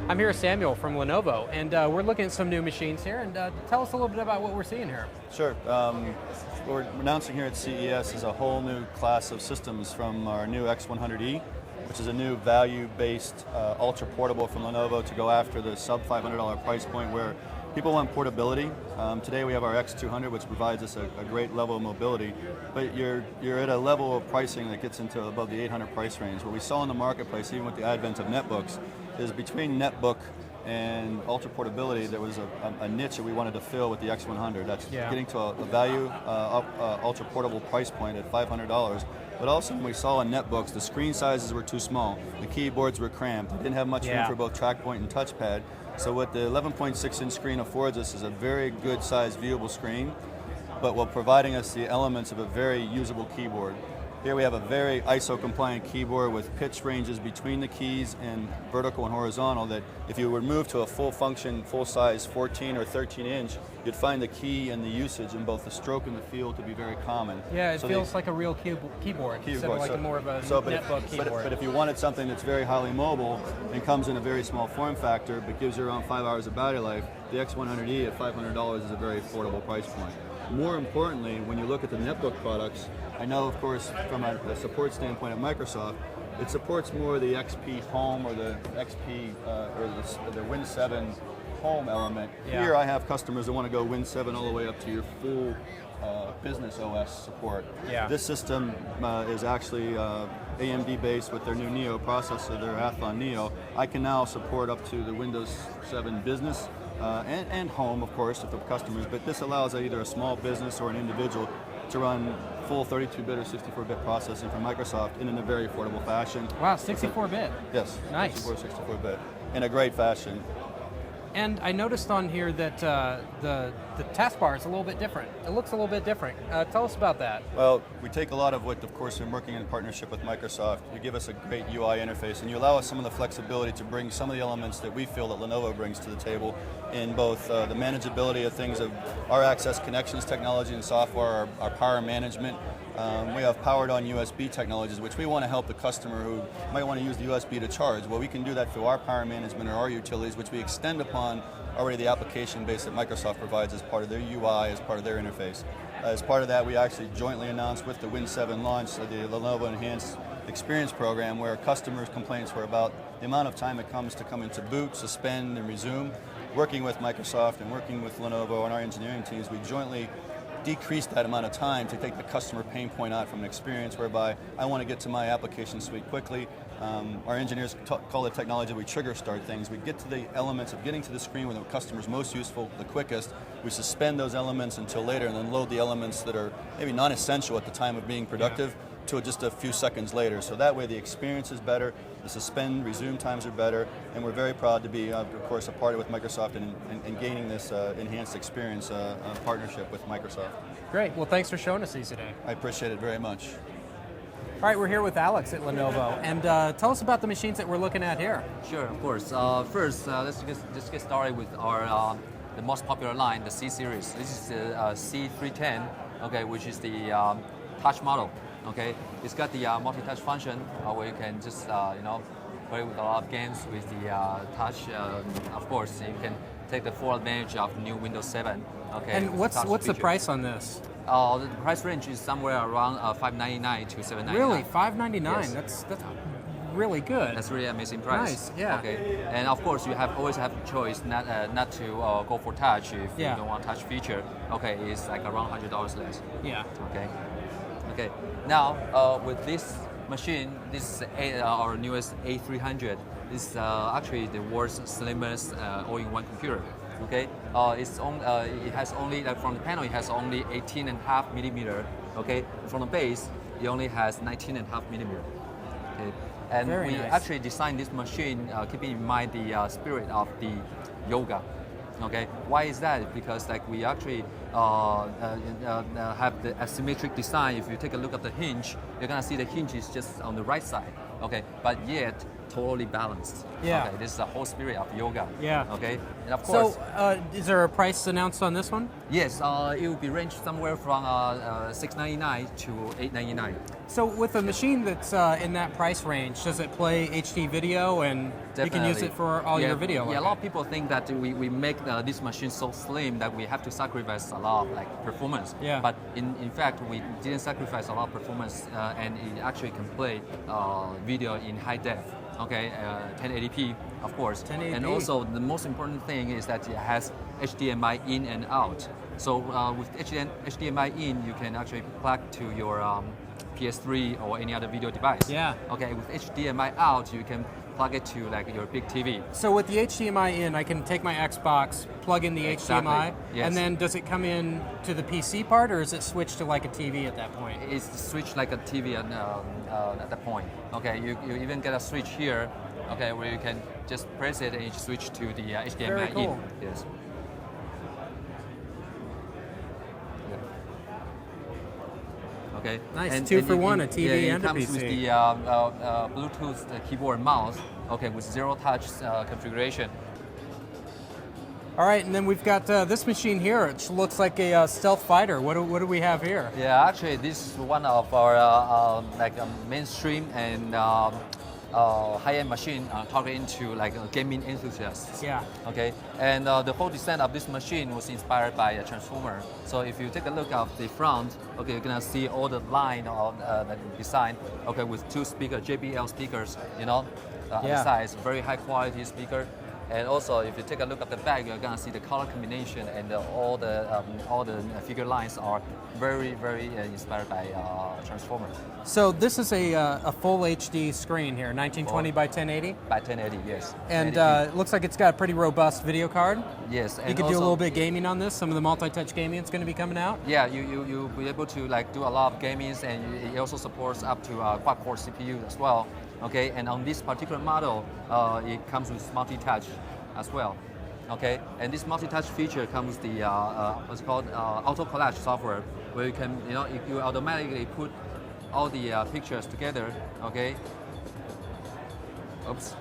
I'm here with Samuel from Lenovo, and we're looking at some new machines here, and tell us a little bit about what we're seeing here. Sure. What we're announcing here at CES is a whole new class of systems from our new X100E, which is a new value-based ultra-portable from Lenovo to go after the sub-$500 price point where people want portability. Today we have our X200, which provides us a great level of mobility, but you're at a level of pricing that gets into above the 800 price range. What we saw in the marketplace, even with the advent of netbooks, is between netbook and ultra portability, there was a niche that we wanted to fill with the X100. That's getting to a value ultra portable price point at $500. But also when we saw in netbooks, the screen sizes were too small. The keyboards were cramped. They didn't have much room for both track point and touchpad. So what the 11.6 inch screen affords us is a very good sized viewable screen, but while providing us the elements of a very usable keyboard. Here we have a very ISO compliant keyboard with pitch ranges between the keys and vertical and horizontal that if you would move to a full function, full size 14 or 13 inch, you'd find the key and the usage in both the stroke and the feel to be very common. Yeah, it feels like a real keyboard instead of like more of a netbook keyboard. But if you wanted something that's very highly mobile and comes in a very small form factor but gives you around 5 hours of battery life, the X100E at $500 is a very affordable price point. More importantly, when you look at the netbook products, I know, of course, from a support standpoint at Microsoft, it supports more the XP Home or the XP or the Win 7 Home element. Here I have customers that want to go Win 7 all the way up to your full business OS support. This system is actually AMD based with their new Neo processor, their Athlon Neo. I can now support up to the Windows 7 Business and Home, of course, if the customers, but this allows either a small business or an individual to run full 32-bit or 64-bit processing from Microsoft in a very affordable fashion. Wow, 64-bit. Yes. Nice. 64-bit in a great fashion. And I noticed on here that the taskbar is a little bit different. It looks a little bit different. Tell us about that. Well, we take a lot of what, of course, in working in partnership with Microsoft, you give us a great UI interface, and you allow us some of the flexibility to bring some of the elements that we feel that Lenovo brings to the table in both the manageability of things of our access connections technology and software, our power management. We have powered on USB technologies, which we want to help the customer who might want to use the USB to charge. Well, we can do that through our power management or our utilities, which we extend upon already the application base that Microsoft provides as part of their UI, as part of their interface. As part of that, we actually jointly announced with the Win 7 launch the Lenovo Enhanced Experience Program, where customers' complaints were about the amount of time it comes to come into boot, suspend, and resume. Working with Microsoft and working with Lenovo and our engineering teams, we jointly decrease that amount of time to take the customer pain point out from an experience whereby I want to get to my application suite quickly. Our engineers call the technology we trigger start things. We get to the elements of getting to the screen where the customer's most useful, the quickest. We suspend those elements until later and then load the elements that are maybe non-essential at the time of being productive to just a few seconds later. So that way the experience is better, the suspend, resume times are better, and we're very proud to be, of course, a partner with Microsoft in gaining this enhanced experience partnership with Microsoft. Great. Well, thanks for showing us these today. I appreciate it very much. All right, we're here with Alex at Lenovo, and tell us about the machines that we're looking at here. Sure, of course. First, let's just get started with our the most popular line, the C series. This is the C310, okay, which is the touch model. Okay, it's got the multi-touch function where you can just play with a lot of games with the touch. Of course, you can take the full advantage of new Windows 7. Okay. And what's the price on this? The price range is somewhere around $599 to $799. Really, $599? Yes. That's really good. That's really amazing price. Nice, yeah. Okay, and of course you always have a choice not to go for touch if you don't want touch feature. Okay, it's like around $100 less. Yeah. Okay. Okay. Now with this machine, this is our newest A300. This is actually the world's slimmest all-in-one computer. Okay. It has only from the panel it has only 18.5 millimeter. Okay. From the base it only has 19.5 millimeter. Okay. And Very we nice. actually designed this machine keeping in mind the spirit of the yoga. Okay, why is that? Because like we actually have the asymmetric design. If you take a look at the hinge, you're gonna see the hinge is just on the right side. Okay, but yet totally balanced. Yeah. Okay, this is the whole spirit of yoga. Yeah. Okay, and of course. So, is there a price announced on this one? Yes, it will be ranged somewhere from $699 to $899. So, with a machine that's in that price range, does it play HD video and you can use it for all your video? Yeah, a lot of people think that we make this machine so slim that we have to sacrifice a lot of performance. Yeah. But in fact, we didn't sacrifice a lot of performance, and it actually can play video in high def. Okay, 1080p, of course. 1080p. And also, the most important thing is that it has HDMI in and out. So with HDMI in, you can actually plug to your PS3 or any other video device. Yeah. Okay, with HDMI out, you can plug it to your big TV. So with the HDMI in, I can take my Xbox, plug in the Exactly. HDMI, Yes. and then does it come in to the PC part, or is it switched to like a TV at that point? It's switched like a TV at that point. Okay, you even get a switch here, okay, where you can just press it and you switch to the HDMI Very cool. in. Yes. Okay. Nice, two for one, a TV and a It comes PC. with the Bluetooth keyboard and mouse. Okay, with zero touch configuration. All right, and then we've got this machine here. It looks like a stealth fighter. What do we have here? Yeah, actually, this is one of our mainstream and high-end machine targeting to gaming enthusiasts. Yeah. Okay, and the whole design of this machine was inspired by a transformer. So if you take a look at the front, okay, you're gonna see all the line of the design. Okay, with two JBL speakers, on the sides, very high quality speaker. And also, if you take a look at the back, you're gonna see the color combination and all the figure lines are very, very inspired by Transformer. So this is a full HD screen here, 1920 by 1080? By 1080, yes. And 1080p. it looks like it's got a pretty robust video card. Yes, and You could do a also- little bit of gaming on this. Some of the multi-touch gaming is going to be coming out. Yeah, you'll be able to do a lot of gaming, and it also supports up to quad-core CPU as well. Okay, and on this particular model, it comes with multi-touch as well. Okay, and this multi-touch feature comes with the what's called auto collage software, where you can you automatically put all the pictures together. Okay. Oops.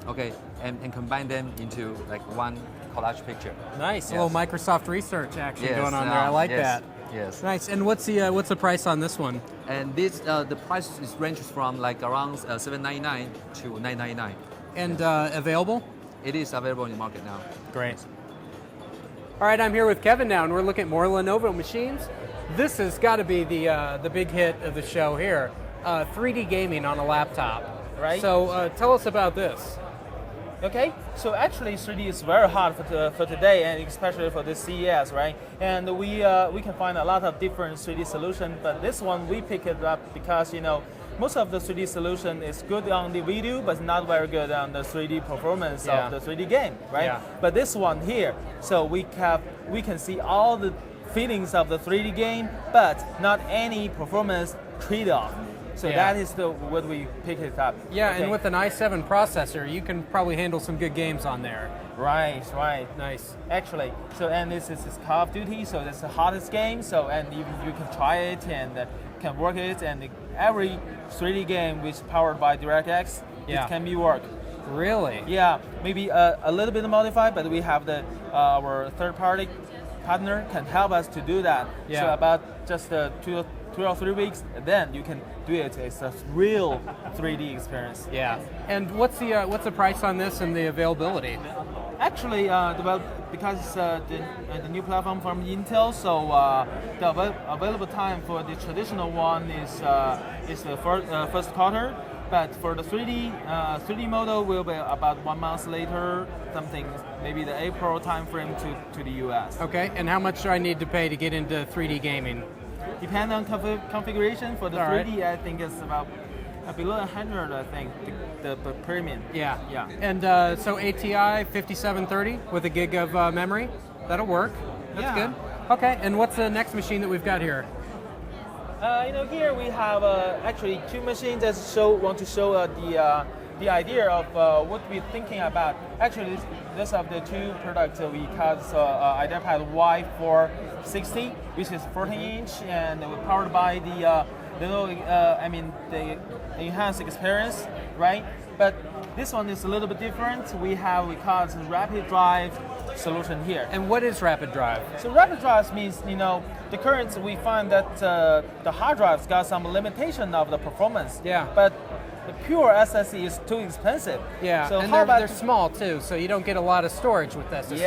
Okay, and combine them into one collage picture. Nice, Yes. a little Microsoft research action Yes, going on there. I like yes, that. Yes. Nice. And what's the price on this one? And this the price is ranges from around $799 to $999. And available? It is available in the market now. Great. All right, I'm here with Kevin now, and we're looking at more Lenovo machines. This has got to be the big hit of the show here, 3D gaming on a laptop. Right. So tell us about this. Okay, so actually 3D is very hard for today, and especially for this CES, right? And we can find a lot of different 3D solutions, but this one we pick it up because most of the 3D solution is good on the video, but not very good on the 3D performance Yeah. of the 3D game, right? Yeah. But this one here, so we can see all the feelings of the 3D game, but not any performance trade-off. So Yeah. that is what we pick it up. Yeah, Okay. and with an i7 processor, you can probably handle some good games on there. Right. Nice. Actually, so and this is Call of Duty, so that's the hottest game. So and you can try it and can work it, and every 3D game which is powered by DirectX, Yeah. it can be work. Really? Yeah, maybe a little bit modified, but we have our third-party partner can help us to do that. Yeah. So about just 2 or 3 weeks, then you can do it. It's a real 3D experience. Yeah. And what's the price on this and the availability? Actually, because it's the new platform from Intel, so the available time for the traditional one is the first quarter. But for the 3D model will be about 1 month later, something maybe the April timeframe to the US. Okay. And how much do I need to pay to get into 3D gaming? Depend on configuration. For the All right. 3D, I think it's about below 100. I think the premium. Yeah. Yeah. And so ATI 5730 with a gig of memory, that'll work. That's Yeah. good. Okay. And what's the next machine that we've got here? Here we have actually two machines that want to show the idea of what we're thinking about. Actually, this of the two products we call IdeaPad Y460, which is 14-inch and powered by the Lenovo. The enhanced experience, right? But this one is a little bit different. We call it rapid drive solution here. And what is rapid drive? So rapid drives means, the current we find that the hard drives got some limitation of the performance. Yeah. But the pure SSD is too expensive. Yeah, So and how about they're small too, so you don't get a lot of storage with SSD.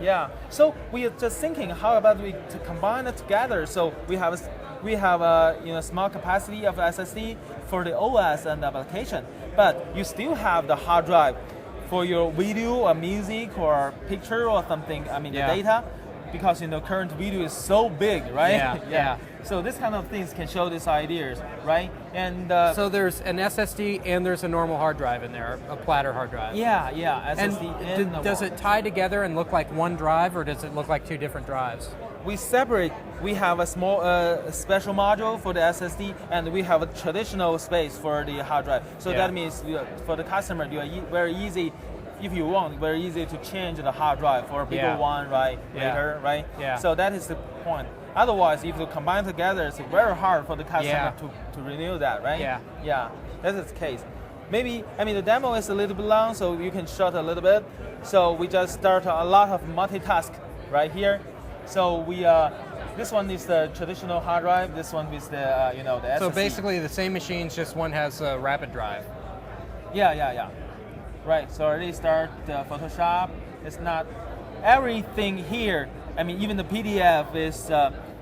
Yeah. So we are just thinking, how about we to combine it together? So we have a small capacity of SSD for the OS and application, but you still have the hard drive for your video or music or picture or something. I mean, Yeah. the data, because current video is so big, right? Yeah. So this kind of things can show these ideas, right? And So there's an SSD and there's a normal hard drive in there, a platter hard drive. yeah, And SSD does it tie together and look like one drive, or does it look like two different drives? we separate. We have a small special module for the SSD, and we have a traditional space for the hard drive. So Yeah. that means for the customer, very easy. If you want, very easy to change the hard drive for a bigger Yeah. one, right? Yeah. Later, right? Yeah. So that is the point. Otherwise, if you combine together, it's very hard for the customer Yeah. to renew that, right? Yeah. That's the case. Maybe, the demo is a little bit long, so you can short a little bit. So we just start a lot of multitask right here. So this one is the traditional hard drive. This one is the the SSD. So basically the same machines, just one has a rapid drive. Yeah. Right. So already start Photoshop. It's not everything here. Even the PDF is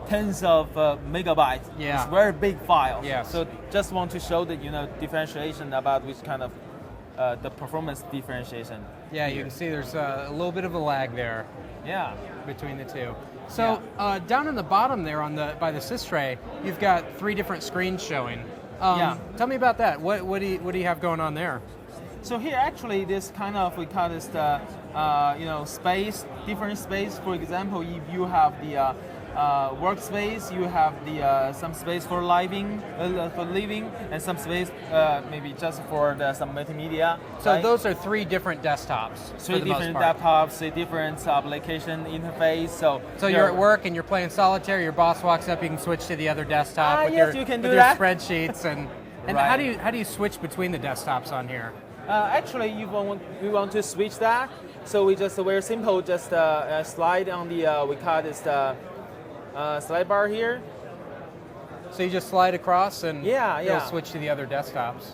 tens of megabytes. Yeah. It's very big file. Yes. So just want to show the differentiation about which kind of the performance differentiation. Yeah, you can see there's a little bit of a lag there Yeah. between the two. So down in the bottom there by the sys tray, you've got 3 different screens showing. Yeah. Tell me about that. What do you have going on there? So here actually this kind of, we call this the space, different space. For example, if you have the workspace, you have the some space for living, and some space maybe just for some multimedia. So right? those are 3 different desktops. Three for the most different part. laptops, 3 different application interface. So You're at work and you're playing solitaire. Your boss walks up. You can switch to the other desktop with yes, you can with do your that. spreadsheets and Right. how do you switch between the desktops on here? Actually, we want to switch that. So we just very simple, just slide on the we call this the slide bar here. So you just slide across and Yeah. it'll switch to the other desktops.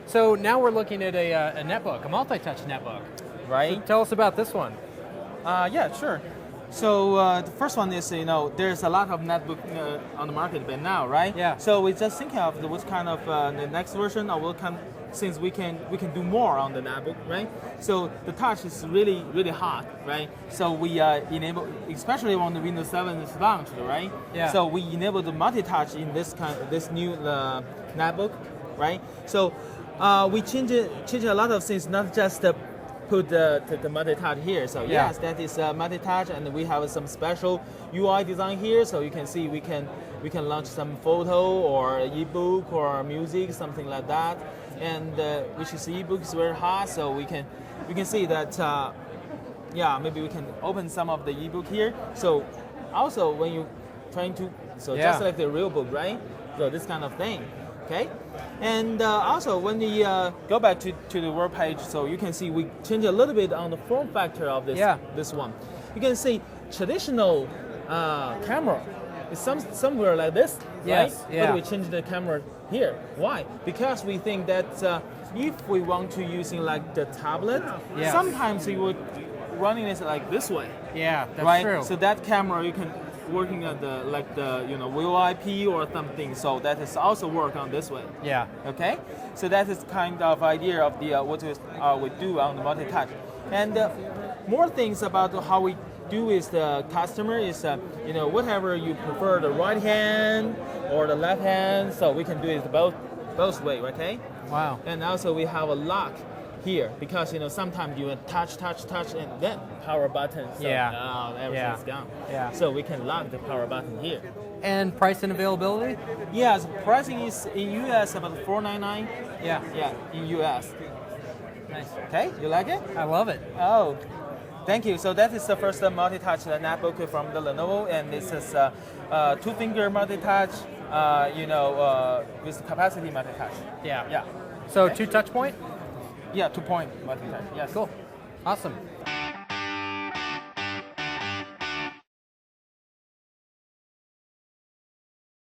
So now we're looking at a netbook, a multi-touch netbook. Right. So tell us about this one. Yeah, sure. So the first one is, there's a lot of netbook on the market by now, right? Yeah. So we're just thinking of what kind of the next version, or what kind, since we can do more on the netbook, right? So the touch is really, really hot, right? So we enable, especially when the Windows 7 is launched, right? Yeah. So we enable the multi-touch in this new netbook, right? So we change a lot of things, not just put the multi-touch here. So Yeah. yes, that is multi-touch, and we have some special UI design here. So you can see we can launch some photo or ebook or music, something like that. And which is ebook is very hot, so we can see that. Maybe we can open some of the ebook here. So also when you trying to just like the real book, right? So this kind of thing. Okay, and also when we go back to the web page, so you can see we change a little bit on the form factor of this one. You can see traditional camera is somewhere like this, Yes, right? yeah. But we change the camera here. Why? Because we think that if we want to using like the tablet, Yes. sometimes we would running it like this way. Yeah, that's right? true. So that camera you can working at the VoIP or something. So that is also work on this way. yeah. Okay. So that is kind of idea of the what we do on the multi-touch. And more things about how we do is the customer is whatever you prefer, the right hand or the left hand. So we can do it both way. Okay. Wow. And also we have a lock here because sometimes you touch and then power button. So everything's gone. Yeah. So we can lock the power button here. And price and availability? Yes, pricing is in US about $499. Yeah. Yeah, in US. Nice. Okay, you like it? I love it. Oh, thank you. So that is the first multi-touch netbook from the Lenovo, and this is 2-finger multi-touch. With capacity multi-touch. Yeah. Yeah. So 2 touch point? Yeah, 2-point multi-touch. Yes. Cool. Awesome.